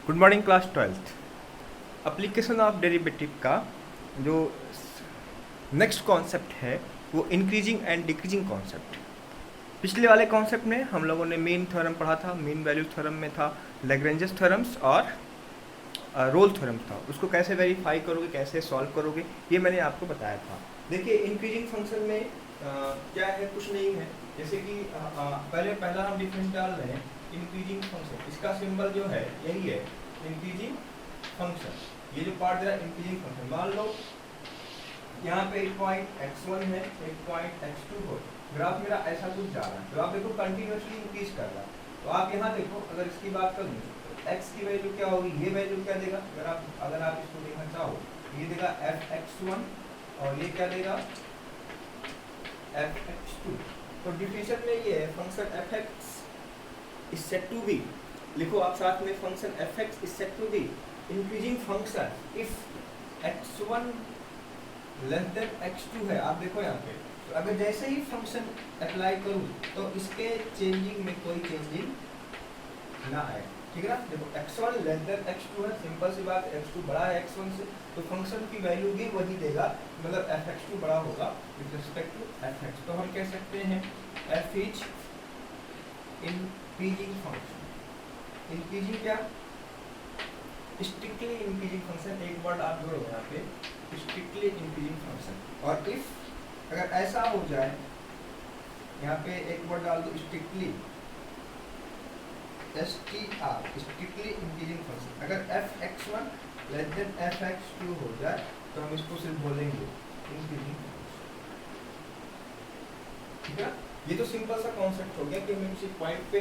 Good morning class 12th। Application of derivative का जो next concept है वो इंक्रीजिंग एंड डिक्रीजिंग कॉन्सेप्ट। पिछले वाले कॉन्सेप्ट में हम लोगों ने मीन थ्योरम पढ़ा था। मीन वैल्यू थ्योरम में था लैग्रेंजेस थ्योरम्स और रोल थ्योरम था। उसको कैसे वेरीफाई करोगे, कैसे सॉल्व करोगे, ये मैंने आपको बताया था। देखिए इंक्रीजिंग फंक्शन में क्या है, कुछ नहीं है। जैसे कि पहला हम डिफरेंस डाल रहे हैं इंक्रीजिंग फंक्शन। इसका सिंबल जो है यही है, इंक्रीजिंग फंक्शन। ये जो पार्ट है इंक्रीजिंग फंक्शन। मान लो यहाँ पे एक पॉइंट x1 है, एक पॉइंट x2 हो। ग्राफ मेरा ऐसा कुछ जा रहा है, तो आप देखो कंटिन्यूसली इंक्रीज कर रहा है। तो आप यहाँ देखो, अगर इसकी बात करूँ तो x की वैल्यू क्या होगी, ये वैल्यू क्या देगा, अगर आप इसको देखना चाहो, ये देगा fx1 और ये क्या देगा fx2। तो डिफिनेशन में ये है function fx is said to be, लिखो आप साथ में, function fx is said to be increasing function if x1 less than x2 है। आप देखो यहाँ पे, तो अगर जैसे ही फंक्शन अप्लाई करूँ तो इसके चेंजिंग में कोई चेंजिंग ना आए, ठीक है ना। देखो x1 लेस देन x2 है, सिंपल सी बात, x2 बड़ा है x1 से, तो फंक्शन की वैल्यू भी वही देगा, मतलब fx2 बड़ा होगा विद रिस्पेक्ट टू fx। तो हम कह सकते हैं f is increasing function. Increasing क्या, स्ट्रिक्टली इंक्रीजिंग फंक्शन। एक वर्ड आप जोड़ो यहाँ पे, स्ट्रिक्टली इंक्रीजिंग फंक्शन। और इफ अगर ऐसा हो जाए, यहाँ पे एक वर्ड डाल दो strictly, STR, strictly increasing function. अगर fx1 लेस देन fx2 हो जाए तो हम इसको सिर्फ बोलेंगे इंक्रीजिंग फंक्शन, ठीक है। ये तो सिंपल सा कॉन्सेप्ट हो गया कि हमें किसी पॉइंट पे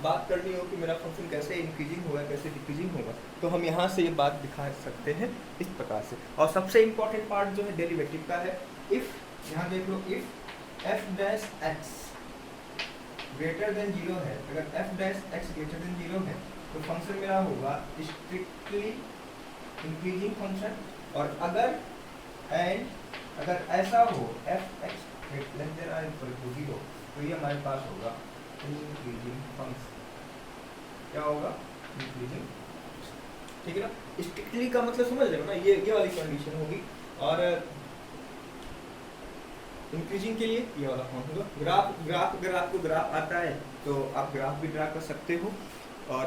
बात करनी हो कि मेरा फंक्शन कैसे इंक्रीजिंग होगा, कैसे डिक्रीजिंग होगा, तो हम यहाँ से ये बात दिखा सकते हैं इस प्रकार से। और सबसे इंपॉर्टेंट पार्ट जो है डेरिवेटिव का है, इफ, यहाँ देख लो, if f dash x greater than 0 है, अगर f dash x greater than 0 है तो फंक्शन मेरा होगा स्ट्रिक्टली इंक्रीजिंग फंक्शन। और अगर ऐसा हो f(x) लेस देन और इक्वल टू 0, तो ये हमारे पास होगा इंक्रीजिंग फंक्शन। क्या होगा, इंक्रीजिंग, ठीक है ना। स्ट्रिक्टली का मतलब समझ रहे हो ना, ये वाली कंडीशन होगी। और इंक्रीजिंग के लिए ये वाला फॉर्म होगा। ग्राफ अगर आपको ग्राफ आता है तो आप ग्राफ भी ड्रा कर सकते हो, और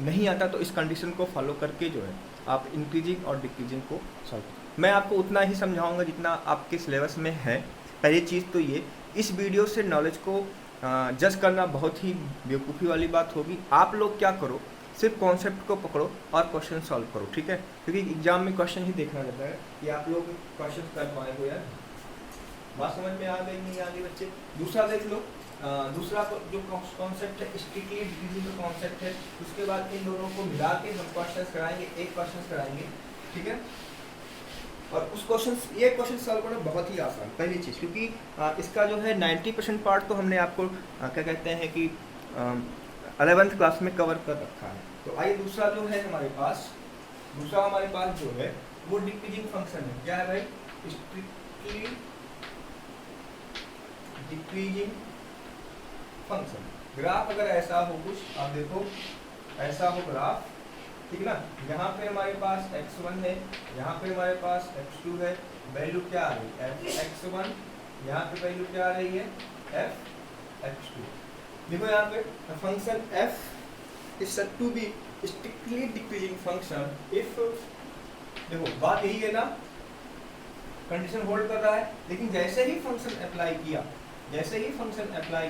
नहीं आता तो इस कंडीशन को फॉलो करके जो है आप इंक्रीजिंग और डिक्रीजिंग को सॉल्व। मैं आपको उतना ही समझाऊंगा जितना आपके सिलेबस में है। पहली चीज़ तो ये, इस वीडियो से नॉलेज को जज करना बहुत ही बेवकूफ़ी वाली बात होगी। आप लोग क्या करो, सिर्फ कॉन्सेप्ट को पकड़ो और क्वेश्चन सॉल्व करो, ठीक है। क्योंकि एग्जाम में क्वेश्चन ही देखना रहता है कि आप लोग क्वेश्चन कर पाए हो या बात समझ में आ गई, नहीं आ गई बच्चे। दूसरा देख लो, दूसरा जो कॉन्सेप्ट है स्ट्रिक्टली डिक्रीजिंग का कॉन्सेप्ट है। उसके बाद इन दोनों को मिला के हम क्वेश्चन कराएंगे, एक क्वेश्चन कराएंगे, ठीक है। और उस ये क्वेश्चन सॉल्व करना बहुत ही आसान, पहली चीज़, क्योंकि इसका जो है 90% पार्ट तो हमने आपको क्या कहते हैं कि 11th क्लास में कवर कर रखा है। तो आइए दूसरा जो है हमारे पास, जो है वो डिक्रीजिंग फंक्शन है। क्या है भाई, स्ट्रिक्टली डिक्रीजिंग फंक्शन। ग्राफ अगर ऐसा हो कुछ, आप देखो ऐसा हो ग्राफ, ठीक है ना। यहाँ पे हमारे पास x1 है, यहाँ पे हमारे पास x2 है, वैल्यू क्या आ रही है fx1, यहाँ पे वैल्यू क्या आ रही है fx2। देखो यहाँ पे function f is said to be strictly decreasing function if, देखो बात यही है ना, कंडीशन होल्ड कर रहा है, लेकिन जैसे ही फंक्शन अप्लाई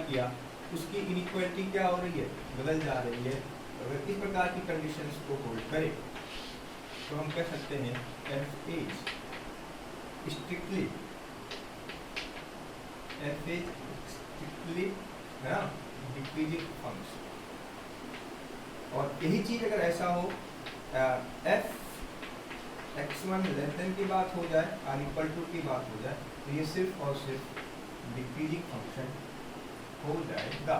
किया उसकी इनइक्वालिटी क्या हो रही है, बदल जा रही है। अगर इस प्रकार की कंडीशंस को होल्ड करें तो हम कह सकते हैं f इज स्ट्रिक्टली है ना डिक्रीजिंग फंक्शन। और यही चीज अगर ऐसा हो f x1 लेस देन की बात हो जाए और इक्वल टू की बात हो जाए, तो ये सिर्फ और सिर्फ डिक्रीजिंग फंक्शन हो जाएगा।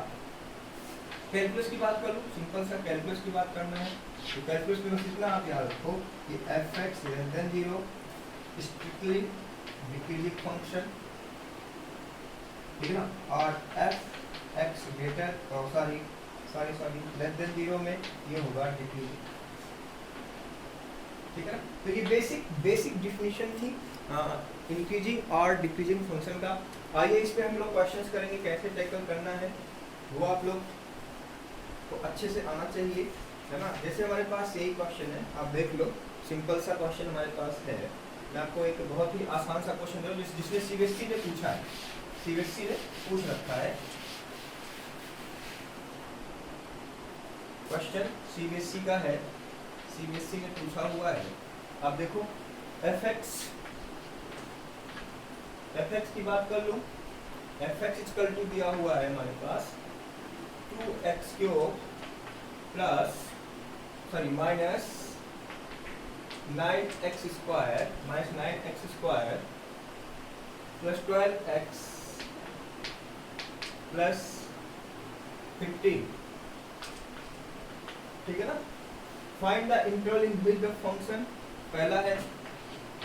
कैलकुलस की बात कर लो, सिंपल सा कैलकुलस की बात करना है, तो कैलकुलस में बस इतना आप याद रखो कि f(x) less than 0 strictly decreasing function, ठीक है ना। और f(x) greater, sorry less than 0 में ये होगा डिक्रीजिंग ठीक है ना। तो ये बेसिक डिफिनीशन थी इंक्रीजिंग और डिक्रीजिंग फंक्शन का। आइए इस पे हम लोग क्वेश्चंस करेंगे, कैसे टैकल करना है वो आप लोग को अच्छे से आना चाहिए, है ना। जैसे हमारे पास यही क्वेश्चन है, आप देख लो, सिंपल सा क्वेश्चन हमारे पास है। मैं आपको एक बहुत ही आसान सा क्वेश्चन दे रहा हूँ जिसने सीबीएसई ने पूछा है, सीबीएसई ने पूछ रखा है क्वेश्चन, सीबीएसई का है, सीबीएसई ने पूछा हुआ है। आप देखो fx की बात कर लो, fx इक्वल टू दिया हुआ है हमारे पास 2x cube plus minus 9x square plus 12x plus 15, ठीक है ना। Find the interval in which the function, पहला है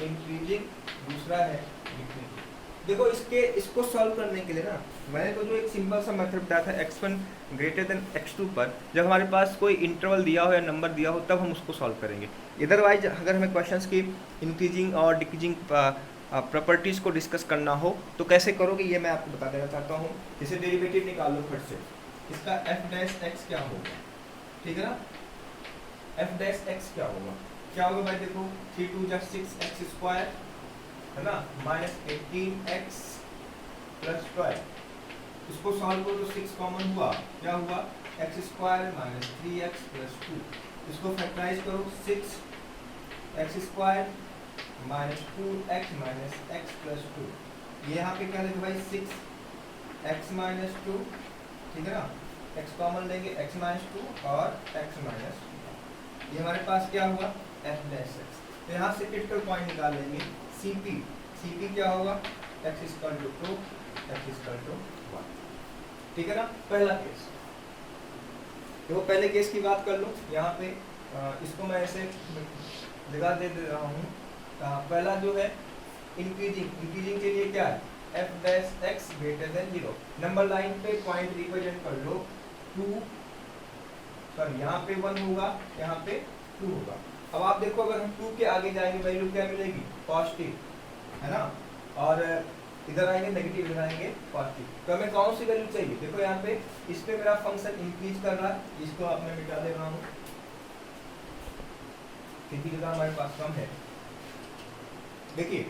इंक्रीजिंग, दूसरा है डिक्रीजिंग। देखो इसको सॉल्व करने के लिए ना मैंने तो जो एक सिंपल सा मेथड बताया था x1 ग्रेटर देन x2 पर, जब हमारे पास कोई इंटरवल दिया हो या नंबर दिया हो तब हम उसको सॉल्व करेंगे। इधरवाइज अगर हमें क्वेश्चंस की इंक्रीजिंग और डिक्रीजिंग प्रॉपर्टीज को डिस्कस करना हो तो कैसे करोगे ये मैं आपको बता देना चाहता हूँ। जैसे डेरिवेटिव निकाल लो फट से, इसका f डैश x क्या होगा, ठीक है ना। f डैश x क्या होगा भाई, देखो 3 2 जा 6x स्क्वायर, है ना, माइनस 18x प्लस 12, इसको सॉल्व करो तो 6 कॉमन हुआ, क्या हुआ, x square minus 3x plus 2, इसको फैक्टराइज करो 6x square minus 2x minus x plus 2, ये यहाँ पे क्या लिखे भाई 6x माइनस 2, ठीक है ना, x कॉमन लेंगे x माइनस 2 और x माइनस 2, ये हमारे पास क्या हुआ f डैश x। तो यहाँ से क्रिटिकल पॉइंट निकाल लेंगे CP क्या होगा, x equal to 2, x equal to 1, ठीक है ना। पहला केस, तो पहले केस की बात कर लो, यहाँ पे इसको मैं ऐसे जगह दे रहा हूँ। पहला जो है इंक्रीजिंग के लिए क्या है, f dash x greater than 0, number line पे पॉइंट रिप्रेजेंट कर लो 2, सॉरी यहाँ पे 1 होगा, यहाँ पे 2 होगा। अब आप देखो अगर हम 2 के आगे जाएंगे वैल्यू क्या मिलेगी, पॉजिटिव, है ना, और इधर आएंगे नेगेटिव, इधर आएंगे पॉजिटिव। तो हमें कौन सी वैल्यू चाहिए, देखो यहाँ पे इस पे मेरा फंक्शन इंक्रीज कर रहा है, इसको आप मैं मिटा दे रहा हूँ क्योंकि जगह हमारे पास कम है। देखिए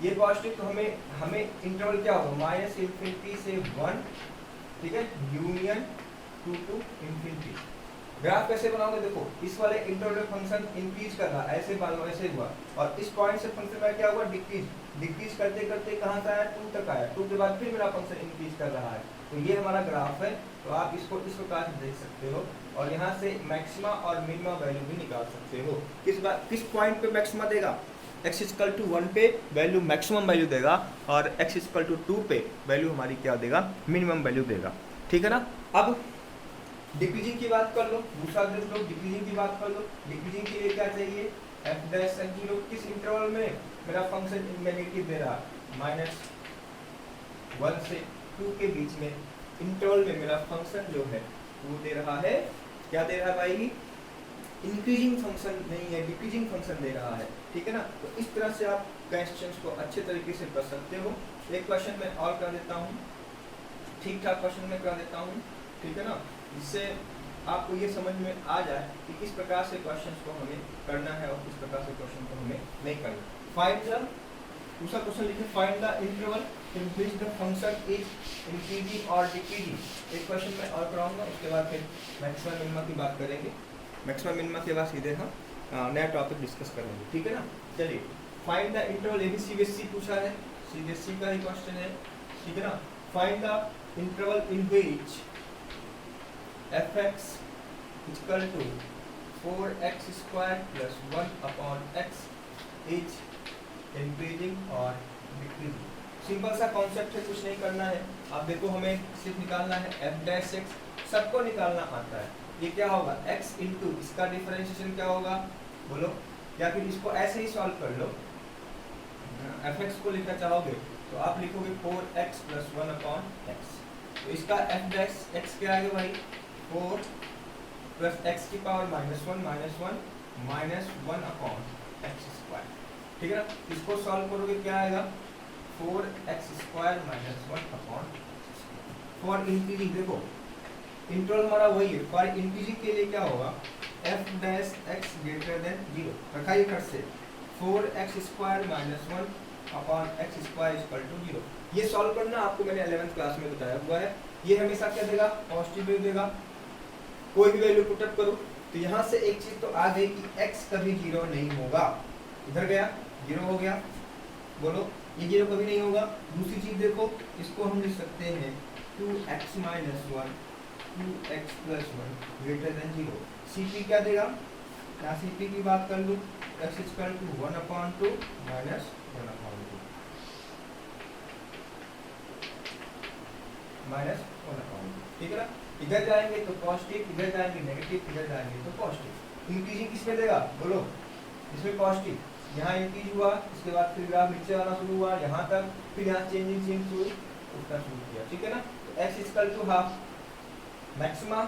ये पॉजिटिव, तो हमें इंटरवल क्या होगा, माइनस इंफिनिटी से 1, ठीक है, यूनियन 2 टू इंफिनिटी। ग्राफ कैसे बनाओगे, देखो इस वाले इंटरवल फंक्शन इंक्रीज कर रहा है, ऐसे मान लो ऐसे हुआ, और इस पॉइंट से फंक्शन में क्या हुआ, डिक्रीज करते करते कहाँ से आया, 2 तक आया, 2 के बाद फिर मेरा फंक्शन इंक्रीज कर रहा है। तो ये हमारा ग्राफ है, तो आप इसको इस प्रकार से देख सकते हो, और यहाँ से मैक्सिमा और मिनिमा वैल्यू भी निकाल सकते हो। किस पॉइंट पे मैक्सिमा देगा, x इक्वल टू 1 पे वैल्यू मैक्सिमम वैल्यू देगा, और x इक्वल टू 2 पे वैल्यू हमारी क्या देगा, मिनिमम वैल्यू देगा, ठीक है ना। अब डिक्रीजिंग की बात कर लो, दूसरा देख लो, डिक्रीजिंग की बात कर लो। डिक्रीजिंग के लिए क्या चाहिए, f डैश 0, किस इंटरवल में मेरा फंक्शन नेगेटिव दे रहा है, माइनस 1 से 2 के बीच में इंटरवल में मेरा फंक्शन जो है वो दे रहा है, क्या दे रहा है भाई, इंक्रीजिंग फंक्शन नहीं है, डिक्रीजिंग फंक्शन दे रहा है, ठीक है ना। तो इस तरह से आप क्वेश्चंस को अच्छे तरीके से कर सकते हो। एक क्वेश्चन मैं और कर देता हूँ, ठीक ठाक क्वेश्चन में कर देता हूँ, ठीक है ना, जिससे आपको ये समझ में आ जाए कि किस प्रकार से क्वेश्चंस को हमें करना है और किस प्रकार से क्वेश्चन को हमें नहीं करना। फाइंड द, दूसरा क्वेश्चन लिखे, find the interval in which the function is increasing और डिक्रीजिंग। एक क्वेश्चन मैं और कराऊंगा, उसके बाद फिर मैक्सिमम मिनिमा की बात करेंगे, मैक्सिमम मिनिमा के बाद सीधे हम नया टॉपिक डिस्कस करेंगे, ठीक है ना। चलिए, फाइंड द इंटरवल, ये भी सीबीएसई पूछा है, सीबीएसई का ही क्वेश्चन है, ठीक है ना। Find the interval in which fx equal to 4x square plus 1 upon x is increasing और डिक्रीजिंग। सिंपल सा कॉन्सेप्ट है, कुछ नहीं करना है। आप देखो हमें सिर्फ निकालना है f डैश x, सबको निकालना आता है। ये क्या होगा, x इंटू इसका डिफरेंशिएशन क्या होगा बोलो, या फिर इसको ऐसे ही सॉल्व कर लो, fx को लिखना चाहोगे तो आप लिखोगे 4x प्लस 1 अपॉन x। तो इसका f डैश x क्या आएगा भाई, 4 प्लस x की power -1 minus 1 upon x square. ठीक है ना, इसको सॉल्व करोगे क्या आएगा 4x square minus 1 upon for increasing. देखो इंटरवल हमारा वही है, फॉर इंक्रीजिंग के लिए क्या होगा f dash x greater than 0 रखा ही कर से 4x square minus 1 upon x square equal to 0। ये सॉल्व करना आपको मैंने 11th क्लास में बताया हुआ है। ये हमेशा क्या देगा पॉजिटिव वैल्यू देगा, कोई भी वैल्यू पुट अप करो तो यहाँ से एक चीज तो आ गई कि x कभी 0 नहीं होगा, इधर गया 0 हो गया, बोलो ये 0 कभी नहीं होगा। दूसरी चीज देखो इसको हम लिख सकते हैं 2x minus 1 2x plus 1 greater than 0। CP क्या देगा, यहाँ CP की बात कर लूँ x equal to 1 upon 2 minus 1 upon 2 minus 1 upon 2। ठीक है ना, इधर जाएंगे तो पॉजिटिव, इधर जाएंगे नेगेटिव, इधर जाएंगे तो पॉजिटिव। इंक्रीजिंग किसमें देगा बोलो, इसमें पॉजिटिव, यहाँ इंक्रीज हुआ इसके बाद फिर ग्राफ नीचे आना शुरू हुआ यहाँ तक, फिर यहाँ चेंजिंग चेंज हुई उठना शुरू किया। ठीक है ना, तो x equal to half maxima,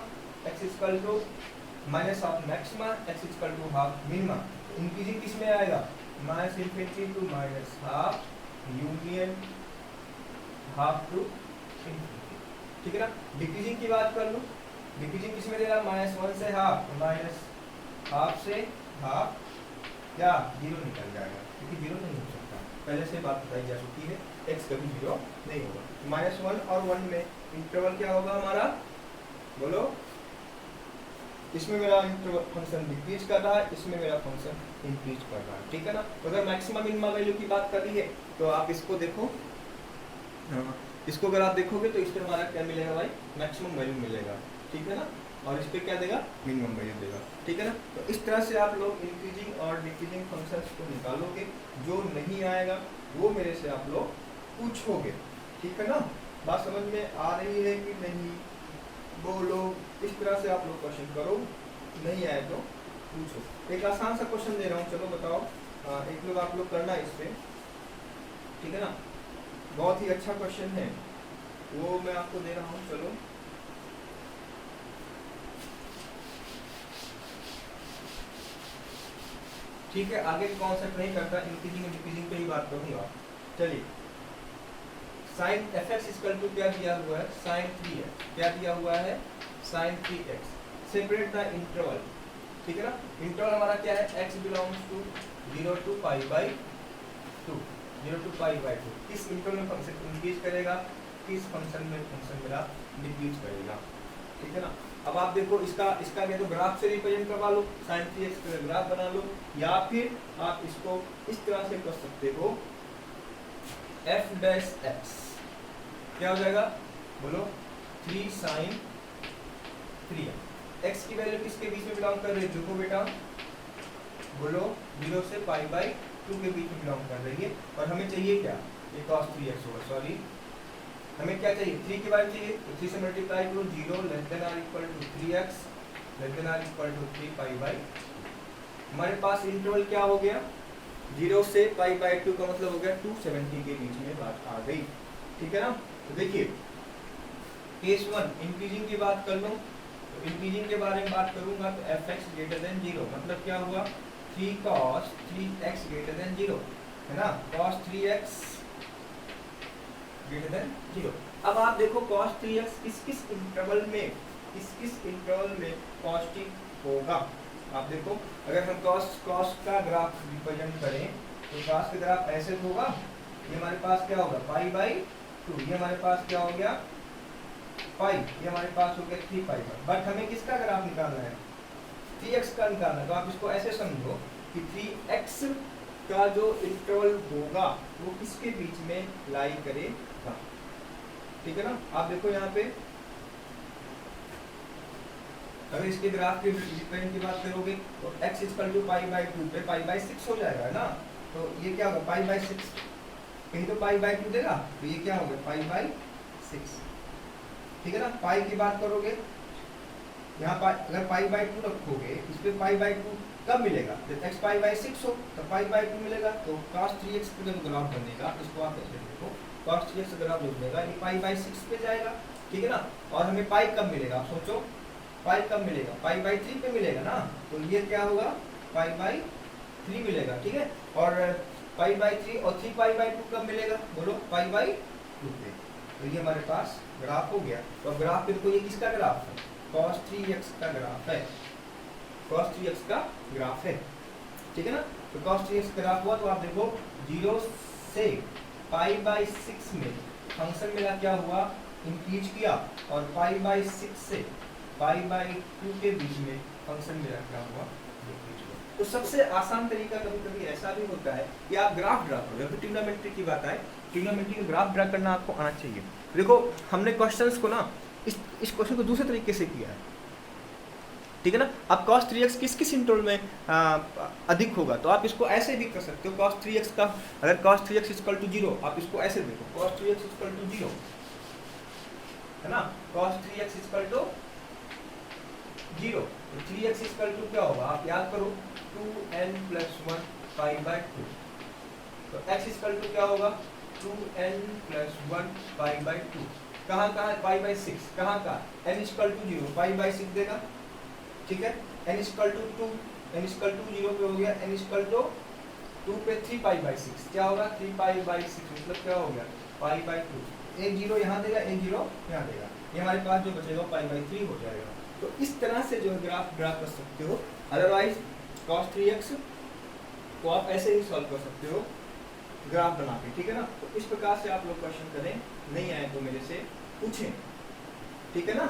x equal to minus half maxima, x equal to half minima. Increasing किसमें आएगा minus infinity to minus half union half to infinity. ठीक है ना, डिक्रीजिंग की बात कर लो, डिक्रीजिंग किसमें दे रहा माइनस 1 से हाफ तो माइनस हाफ से हाफ क्या 0 निकल जाएगा, क्योंकि 0 नहीं हो सकता, पहले से बात बताई जा चुकी है x कभी 0 नहीं होगा। माइनस 1 और 1 में इंटरवल क्या होगा हमारा बोलो, इसमें मेरा इंटरवल फंक्शन डिक्रीज कर रहा है, इसमें मेरा फंक्शन इंक्रीज कर रहा है। ठीक है ना, तो अगर मैक्सिमम मिनिमम वैल्यू की बात कर रही है तो आप इसको देखो, इसको अगर आप देखोगे तो इस पर हमारा क्या मिलेगा भाई मैक्सिमम वैल्यू मिलेगा। ठीक है ना, और इस पे क्या देगा मिनिमम वैल्यू देगा। ठीक है ना, तो इस तरह से आप लोग इंक्रीजिंग और डिक्रीजिंग फंक्शंस को निकालोगे, जो नहीं आएगा वो मेरे से आप लोग पूछोगे। ठीक है ना, बात समझ में आ रही है कि नहीं बोलो, इस तरह से आप लोग क्वेश्चन करो, नहीं आए तो पूछो। एक आसान सा क्वेश्चन दे रहा हूँ, चलो बताओ, एक लोग आप लोग करना इस पे। ठीक है ना, बहुत ही अच्छा क्वेश्चन है वो मैं आपको दे रहा हूँ, चलो ठीक है। आगे कॉन्सेप्ट नहीं करता, इंक्रीजिंग और डिक्रीजिंग पे ही बात करूंगा। चलिए साइन fx इक्वल टू क्या दिया हुआ है साइन 3x, क्या दिया हुआ है sign 3x, separate the interval. ठीक है ना, इंटरवल हमारा क्या है x belongs to 0 to pi by 2, 0 to pi by 2। किस इंटरवल में फंक्शन इंक्रीज करेगा, किस फंक्शन में फंक्शन मेरा डिक्रीज करेगा। ठीक है ना, अब आप देखो इसका क्या तो ग्राफ से रिप्रेजेंट करवा लो, साइन 3x का ग्राफ बना लो, या फिर आप इसको इस तरह से कर सकते हो f डैश x क्या हो जाएगा बोलो 3 साइन 3x। x की वैल्यू किसके बीच में बिलोंग कर रही है देखो बेटा, बोलो 0 से पाई बाई 2 के बीच में बिलोंग कर रही है, और हमें चाहिए क्या ये cos 3x होगा, सॉरी हमें क्या चाहिए 3 की वैल्यू चाहिए, तो 3 से मल्टीप्लाई करो 0 less than R equal to 3x less than R equal to 3 pi by. हमारे पास इंटरवल क्या हो गया 0 से पाई बाई 2 का मतलब हो गया 270 के बीच में बात आ गई। ठीक है ना, तो देखिए केस 1 इंक्रीजिंग की बात कर लो, तो इंक्रीजिंग के बारे में बात करूंगा तो fx ग्रेटर देन 0 मतलब क्या हुआ 3 cos 3x ग्रेटर देन 0 है ना, cos 3x ग्रेटर देन 0। अब आप देखो cos 3x किस इंटरवल में पॉजिटिव होगा। आप देखो अगर हम cos का ग्राफ रिप्रेजेंट करें तो cos का ग्राफ ऐसे होगा, ये हमारे पास क्या होगा पाई बाई 2, ये हमारे पास क्या हो गया पाई, ये हमारे पास हो गया 3 पाई बाई। बट हमें किसका ग्राफ निकालना है 3x का निकालना है, तो आप इसको ऐसे समझो कि 3x का जो इंटरवल होगा वो किसके बीच में लाई करेगा। ठीक है ना, आप देखो यहाँ पे अगर इसके ग्राफ के रिप्रेजेंट की बात करोगे तो x equal to pi by 2 पे पाई बाई 6 हो जाएगा है ना, तो ये क्या होगा पाई बाई 6, कहीं तो पाई बाई 2 देगा तो ये क्या होगा पाई बाई 6। ठीक है ना, पाई की बात करोगे यहाँ अगर पाई बाई 2 रखोगे इस पे पाई बाई 2 कब मिलेगा जब x पाई बाई 6 हो तो पाई बाई 2 मिलेगा, तो cos 3x पे जब ग्राफ बनेगा इसको आप ऐसे देखो cos 3x ग्राफ जो बनेगा ये पाई बाई 6 पे जाएगा। ठीक है ना, और हमें पाई कब मिलेगा आप सोचो, पाई कब मिलेगा पाई बाई 3 पे मिलेगा ना, तो ये क्या होगा पाई बाई 3 मिलेगा, ठीक है। और पाई बाई 3 और 3 पाई बाई 2 कब मिलेगा, बोलो पाई बाई 2 पे। तो ये हमारे पास ग्राफ हो गया। तो ग्राफ पे देखो ये किसका ग्राफ है, cos 3x का ग्राफ है, cos 3x का ग्राफ है, ठीक है ना। तो cos 3x ग्राफ हुआ तो आप देखो 0 से पाई बाई 6 में फंक्शन मेरा क्या हुआ, इंक्रीज किया, और पाई बाई 6 से पाई बाई 2 के बीच में फंक्शन मेरा क्या हुआ, डिक्रीज हुआ। तो सबसे आसान तरीका कभी कभी ऐसा भी होता है कि आप ग्राफ ड्रा करो। जब ट्रिग्नोमेट्री की बात आए, ट्रिग्नोमेट्री का ग्राफ ड्रा करना आपको आना चाहिए। देखो हमने क्वेश्चंस को ना इस क्वेश्चन को दूसरे तरीके से किया है, ठीक है ना। अब cos 3x किस किस इंटरवल में अधिक होगा, तो आप इसको ऐसे भी कर सकते हो। cos 3x का अगर cos 3x इक्वल टू 0, आप इसको ऐसे देखो, cos 3x इक्वल टू 0 है ना, cos 3x इक्वल टू 0, तो 3x इक्वल टू क्या होगा, आप याद करो 2n प्लस 1 पाई बाई 2। तो x इक्वल टू क्या होगा, 2n प्लस 1 पाई बाई 2। कहाँ कहाँ पाई बाई 6, कहाँ का, n equal to 0 pi by 6 देगा, ठीक है। n equal to 2, n equal to 0 पे हो गया, n इक्वल टू 2 पे 3 पाई बाई 6 क्या होगा, 3 पाई बाई 6 मतलब क्या हो गया, पाई बाई 2। एक जीरो यहाँ देगा, एक जीरो यहाँ देगा, ये हमारे पास जो बचेगा पाई बाई 3 हो जाएगा। तो इस तरह से जो ग्राफ ड्रा कर सकते हो। अदरवाइज cos 3x को आप ऐसे ही सॉल्व कर सकते हो ग्राफ बना के, ठीक है ना। तो इस प्रकार से आप लोग क्वेश्चन करें, नहीं आए तो मेरे से पूछें, ठीक है ना।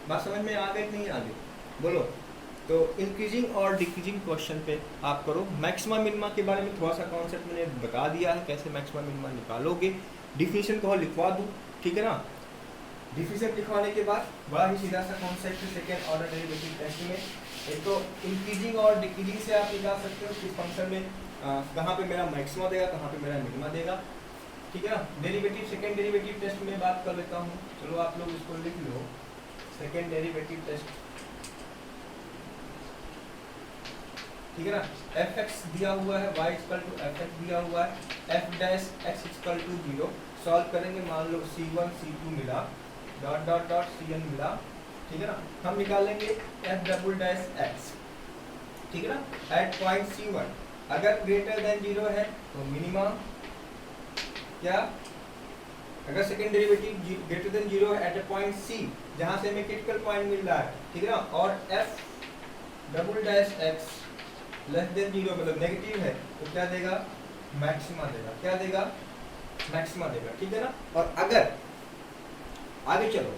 बात समझ में आ गई नहीं आ गई, बोलो। तो इंक्रीजिंग और डिक्रीजिंग क्वेश्चन पे आप करो। मैक्सिमा मिनिमा के बारे में थोड़ा सा कॉन्सेप्ट मैंने बता दिया है, कैसे मैक्सिमा मिनिमा निकालोगे। डिफिनेशन को लिखवा दूँ, ठीक है ना। डिफिनेशन लिखवाने के बाद बड़ा ही सीधा सा concept second order derivative test में, एक तो इंक्रीजिंग और डिक्रीजिंग से आप निकाल सकते हो किस फंक्शन में कहाँ पे मेरा मैक्सिमा देगा, कहाँ पे मेरा मिनिमा देगा, ठीक है ना। डेरिवेटिव सेकेंड डेरिवेटिव टेस्ट में बात कर लेता हूँ, चलो आप लोग इसको लिख लो। सेकेंड डेरिवेटिव टेस्ट, ठीक है ना। fx दिया हुआ है, y इक्वल टू fx दिया हुआ है, f dash x equal to 0। Solve करेंगे, मान लो c1 c2 मिला, डॉट डॉट डॉट cn मिला, ठीक है ना। हम निकालेंगे f डबल डैश x, ठीक है ना, एट पॉइंट c1। अगर ग्रेटर देन 0 है तो मिनिमा क्या, अगर सेकेंड डेरिवेटिव ग्रेटर देन 0 है एट ए पॉइंट c, जहां से हमें क्रिटिकल पॉइंट मिल रहा है, ठीक है ना, और f double dash x less than 0 मतलब नेगेटिव है, तो क्या देगा, मैक्सिमा देगा, क्या देगा, मैक्सिमा देगा, ठीक है ना। और अगर आगे चलो,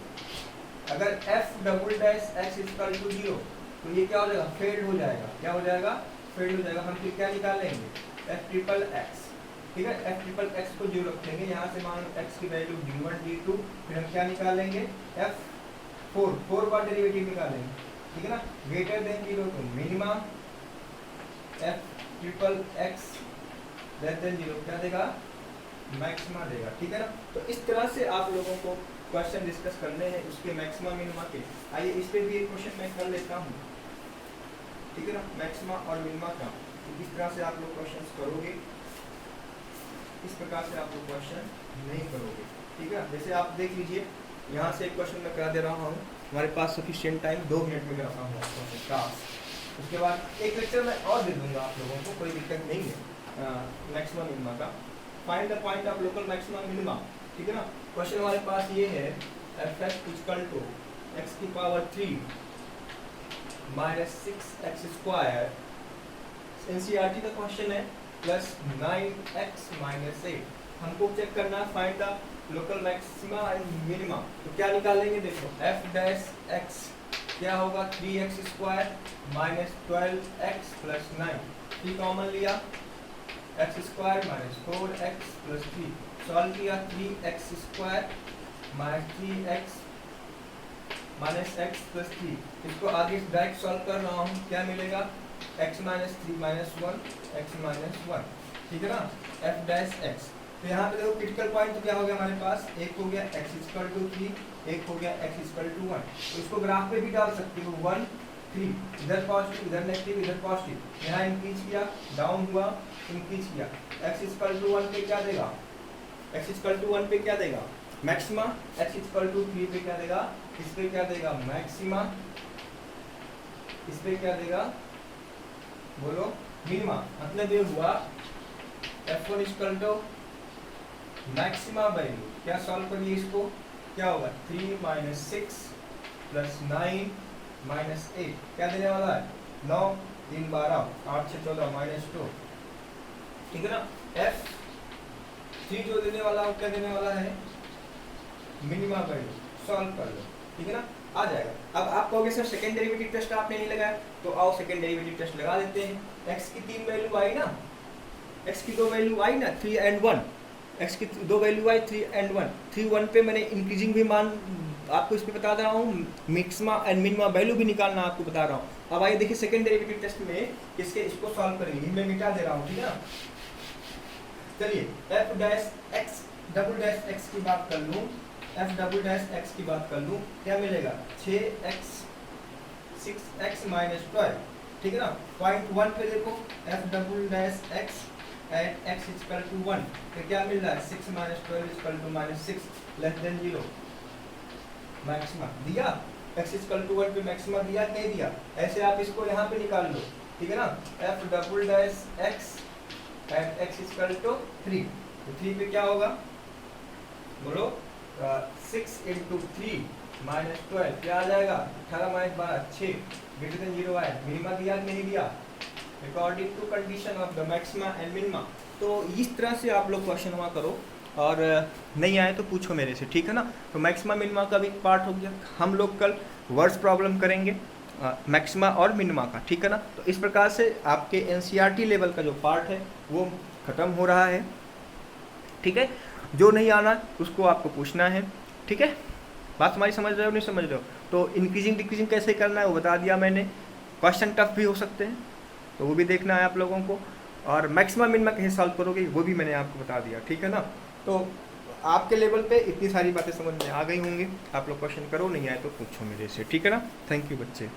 अगर f double dash x equal to 0, तो ये क्या हो जाएगा, फेड हो जाएगा, क्या हो जाएगा, फेड हो जाएगा। हम फिर क्या निकालेंगे, f ट्रिपल x, ठीक है, f ट्रिपल x को 0 रख लेंगे, यहाँ से मान लो x की वैल्यू d1 d2, फिर हम क्या निकालेंगे, f4 बार डेरिवेटिव निकालेंगे, ठीक है ना। ग्रेटर देन 0 तो minima, f triple x less than 0 क्या देगा, मैक्सिमा देगा, ठीक है ना। तो इस तरह से आप लोगों को क्वेश्चन डिस्कस करने हैं उसके मैक्सिमा मिनिमा के। आइए इस पे भी एक क्वेश्चन मैं कर लेता हूँ, ठीक है ना, मैक्सिमा और मिनिमा का। तो इस तरह से आप लोग क्वेश्चन करोगे, इस प्रकार से आप लोग क्वेश्चन नहीं करोगे, ठीक है। जैसे आप देख लीजिए, यहाँ से एक क्वेश्चन मैं करा दे रहा हूँ, हमारे पास सफिशिएंट टाइम 2 मिनट में कराता हूँ क्वेश्चन का। उसके बाद एक लेक्चर मैं और दे दूंगा आप लोगों को, कोई दिक्कत नहीं है मैक्सिमा मिनिमा का। Find the point of local maxima minima, ठीक है ना। क्वेश्चन हमारे पास ये है, fx इक्वल टू x की power 3 minus 6x square, NCERT का क्वेश्चन है, प्लस 9x माइनस 8। हमको चेक करना है find the local maxima and minima. तो क्या निकालेंगे, देखो f डैश x क्या होगा, 3x square minus 12x plus 9, 3 common लिया, x square minus 4x plus 3, solve किया, 3x square minus 3x minus x plus 3। इसको आगे डायरेक्ट सॉल्व कर रहा हूँ, क्या मिलेगा, x minus 3 minus 1 x minus 1, ठीक है ना, f डैश x। तो यहाँ पे देखो क्रिटिकल पॉइंट तो क्या हो गया हमारे पास, एक हो गया x इक्वल टू 3, एक हो गया x इक्वल टू 1। तो इसको ग्राफ पे भी डाल सकते हो, 1 3, इधर पॉजिटिव इधर नेगेटिव इधर पॉजिटिव, यहाँ इंक्रीज किया डाउन हुआ इंक्रीज किया, x इक्वल टू 1 पे क्या देगा, x इक्वल टू 1 पे क्या देगा, मैक्सिमा, x इक्वल टू 3 पे क्या देगा, इस पे क्या देगा, मैक्सिमा, इस पे क्या देगा, बोलो मिनिमा, मतलब ये हुआ F1 equal to maxima value. क्या सॉल्व करिए इसको, क्या होगा 3 माइनस 6 प्लस 9 माइनस 8, क्या देने वाला है 9, 3 12, 8 6 14 माइनस 2, ठीक है ना। F3 जो देने वाला है वो क्या देने वाला है मिनिमा वैल्यू, सॉल्व कर लो, ठीक है ना, आ जाएगा। अब आप कहोगे सर सेकंड डेरिवेटिव टेस्ट आपने नहीं लगाया, तो आओ सेकंड डेरिवेटिव टेस्ट लगा देते हैं। x की 3 वैल्यू आई ना, x की 2 वैल्यू आई ना 3 and 1, x की 2 वैल्यू आई 3 and 1, 3 1 पे मैंने इंक्रीजिंग भी मान आपको इसमें बता रहा हूँ, मैक्सिमा एंड मिनिमा वैल्यू भी निकालना आपको बता रहा हूँ। अब आइए देखिए सेकंड डेरिवेटिव टेस्ट में किसके इसको सॉल्व करेंगे, मैं मिटा दे रहा हूँ, ठीक है ना। चलिए f dash x double dash x की बात कर लूँ, f डबल डैश x की बात कर लूँ, क्या मिलेगा 6x 6x माइनस 12, ठीक है ना। पॉइंट 1 पे देखो f double dash x at x equal to 1, तो क्या मिल रहा है 6 minus 12 equal to minus 6 less than 0, maxima दिया, x इक्वल टू 1 पे मैक्सिमा दिया कि नहीं दिया, ऐसे आप इसको यहाँ पे निकाल लो, ठीक है ना। f double dash x at x equal to 3, तो 3 पे क्या होगा बोलो 6 इंटू 3 माइनस 12, क्या आ जाएगा 18 माइनस 12 6 ग्रेटर देन 0 आए, मिनिमा दिया कि नहीं दिया according to condition of the maxima and minima. तो इस तरह से आप लोग क्वेश्चन हुआ करो, और नहीं आए तो पूछो मेरे से, ठीक है ना। तो मैक्सिमा मिनिमा का भी पार्ट हो गया, हम लोग कल वर्ड्स प्रॉब्लम करेंगे मैक्सिमा और मिनिमा का, ठीक है ना। तो इस प्रकार से आपके एनसीईआरटी लेवल का जो पार्ट है वो ख़त्म हो रहा है, ठीक है। जो नहीं आना उसको आपको पूछना है, ठीक है। बात हमारी समझ रहे हो नहीं समझ रहे हो। तो इंक्रीजिंग डिक्रीजिंग कैसे करना है वो बता दिया मैंने, क्वेश्चन टफ भी हो सकते हैं तो वो भी देखना है आप लोगों को, और मैक्सिमम मिनिमा कैसे सॉल्व करोगे वो भी मैंने आपको बता दिया, ठीक है ना। तो आपके लेवल पे इतनी सारी बातें समझ में आ गई होंगी, आप लोग क्वेश्चन करो, नहीं आए तो पूछो मेरे से, ठीक है ना। थैंक यू बच्चे।